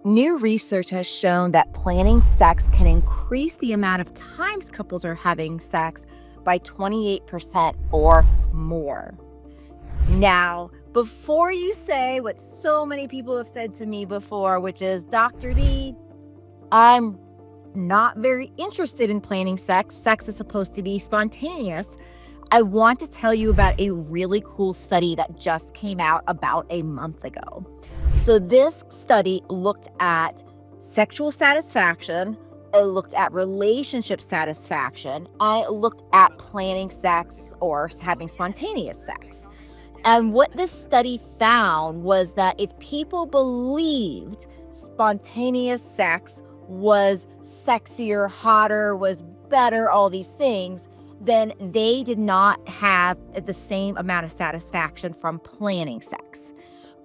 New research has shown that planning sex can increase the amount of times couples are having sex by 28% or more. Now, before you say what so many people have said to me before, which is, Dr. D, I'm not very interested in planning sex. Sex is supposed to be spontaneous. I want to tell you about a really cool study that just came out about a month ago. So this study looked at sexual satisfaction, it looked at relationship satisfaction, and it looked at planning sex or having spontaneous sex. And what this study found was that if people believed spontaneous sex was sexier, hotter, was better, all these things, then they did not have the same amount of satisfaction from planning sex.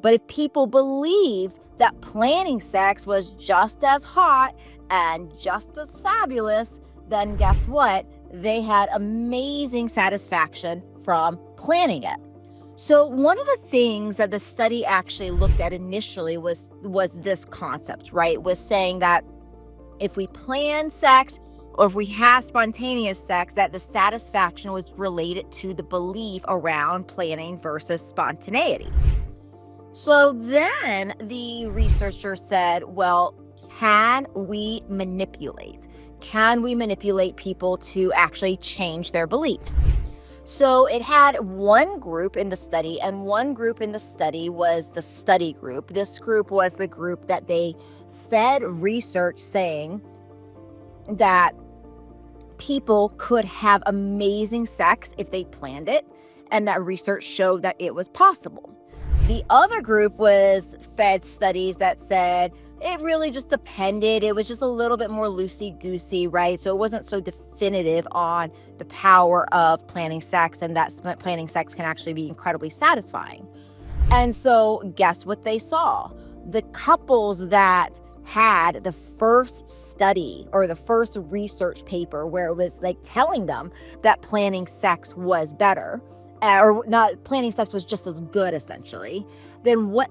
But if people believed that planning sex was just as hot and just as fabulous, then guess what? They had amazing satisfaction from planning it. So one of the things that the study actually looked at initially was this concept, right? Was saying that if we plan sex or if we have spontaneous sex, that the satisfaction was related to the belief around planning versus spontaneity. So then the researcher said, well, can we manipulate? Can we manipulate people to actually change their beliefs? So it had one group in the study, and one group in the study was the study group. This group was the group that they fed research saying that people could have amazing sex if they planned it, and that research showed that it was possible. The other group was fed studies that said it really just depended. It was just a little bit more loosey-goosey, right? So it wasn't so definitive on the power of planning sex, and that planning sex can actually be incredibly satisfying. And so guess what they saw? The couples that had the first study or the first research paper where it was like telling them that planning sex was better, or not, planning sex was just as good essentially, then what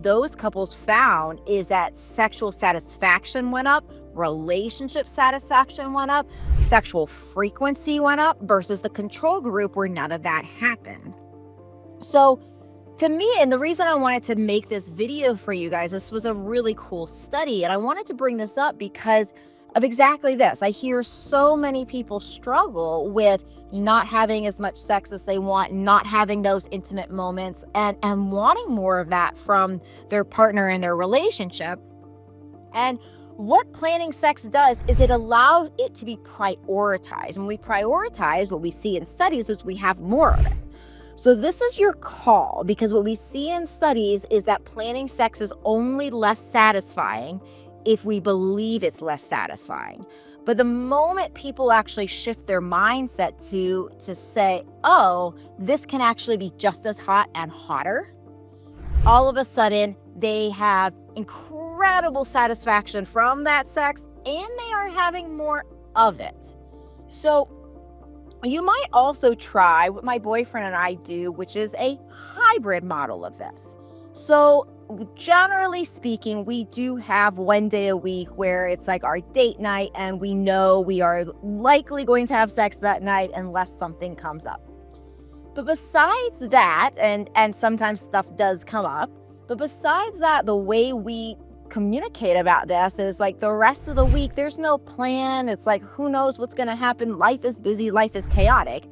those couples found is that sexual satisfaction went up, relationship satisfaction went up, sexual frequency went up, versus the control group where none of that happened. So to me, and the reason I wanted to make this video for you guys, this was a really cool study, and I wanted to bring this up because of exactly this. I hear so many people struggle with not having as much sex as they want, not having those intimate moments, and wanting more of that from their partner in their relationship. And what planning sex does is it allows it to be prioritized. When we prioritize, what we see in studies is we have more of it. So this is your call, because what we see in studies is that planning sex is only less satisfying if we believe it's less satisfying. But the moment people actually shift their mindset to say, oh, this can actually be just as hot and hotter, all of a sudden they have incredible satisfaction from that sex, and they are having more of it. So you might also try what my boyfriend and I do, which is a hybrid model of this. So generally speaking, we do have one day a week where it's like our date night, and we know we are likely going to have sex that night unless something comes up. But besides that, and sometimes stuff does come up, but besides that, the way we communicate about this is like the rest of the week, there's no plan. It's like, who knows what's going to happen? Life is busy, life is chaotic.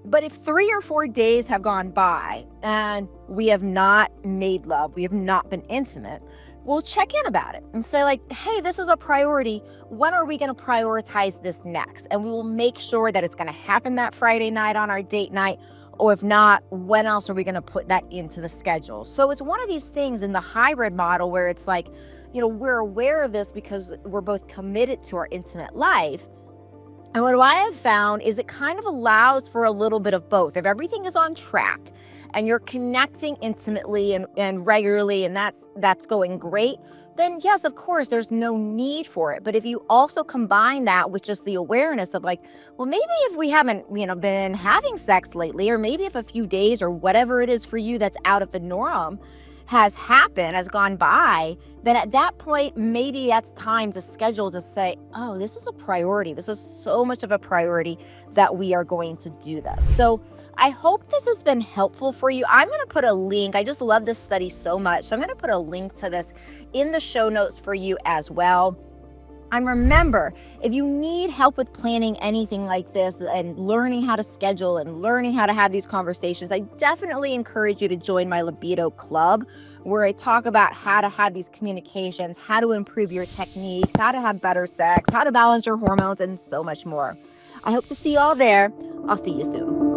But if 3 or 4 days have gone by and we have not made love, we have not been intimate, we'll check in about it and say like, hey, this is a priority. When are we going to prioritize this next? And we will make sure that it's going to happen that Friday night on our date night. Or if not, when else are we going to put that into the schedule? So it's one of these things in the hybrid model where it's like, we're aware of this because we're both committed to our intimate life. And what I have found is it kind of allows for a little bit of both. If everything is on track and you're connecting intimately and regularly, and that's going great, then yes, of course, there's no need for it. But if you also combine that with just the awareness of like, well, maybe if we haven't, been having sex lately, or maybe if a few days or whatever it is for you that's out of the norm has happened, has gone by, then at that point, maybe that's time to schedule to say, oh, this is a priority. This is so much of a priority that we are going to do this. So I hope this has been helpful for you. I'm going to put a link. I just love this study so much. So I'm going to put a link to this in the show notes for you as well. And remember, if you need help with planning anything like this and learning how to schedule and learning how to have these conversations, I definitely encourage you to join my Libido Club, where I talk about how to have these communications, how to improve your techniques, how to have better sex, how to balance your hormones, and so much more. I hope to see you all there. I'll see you soon.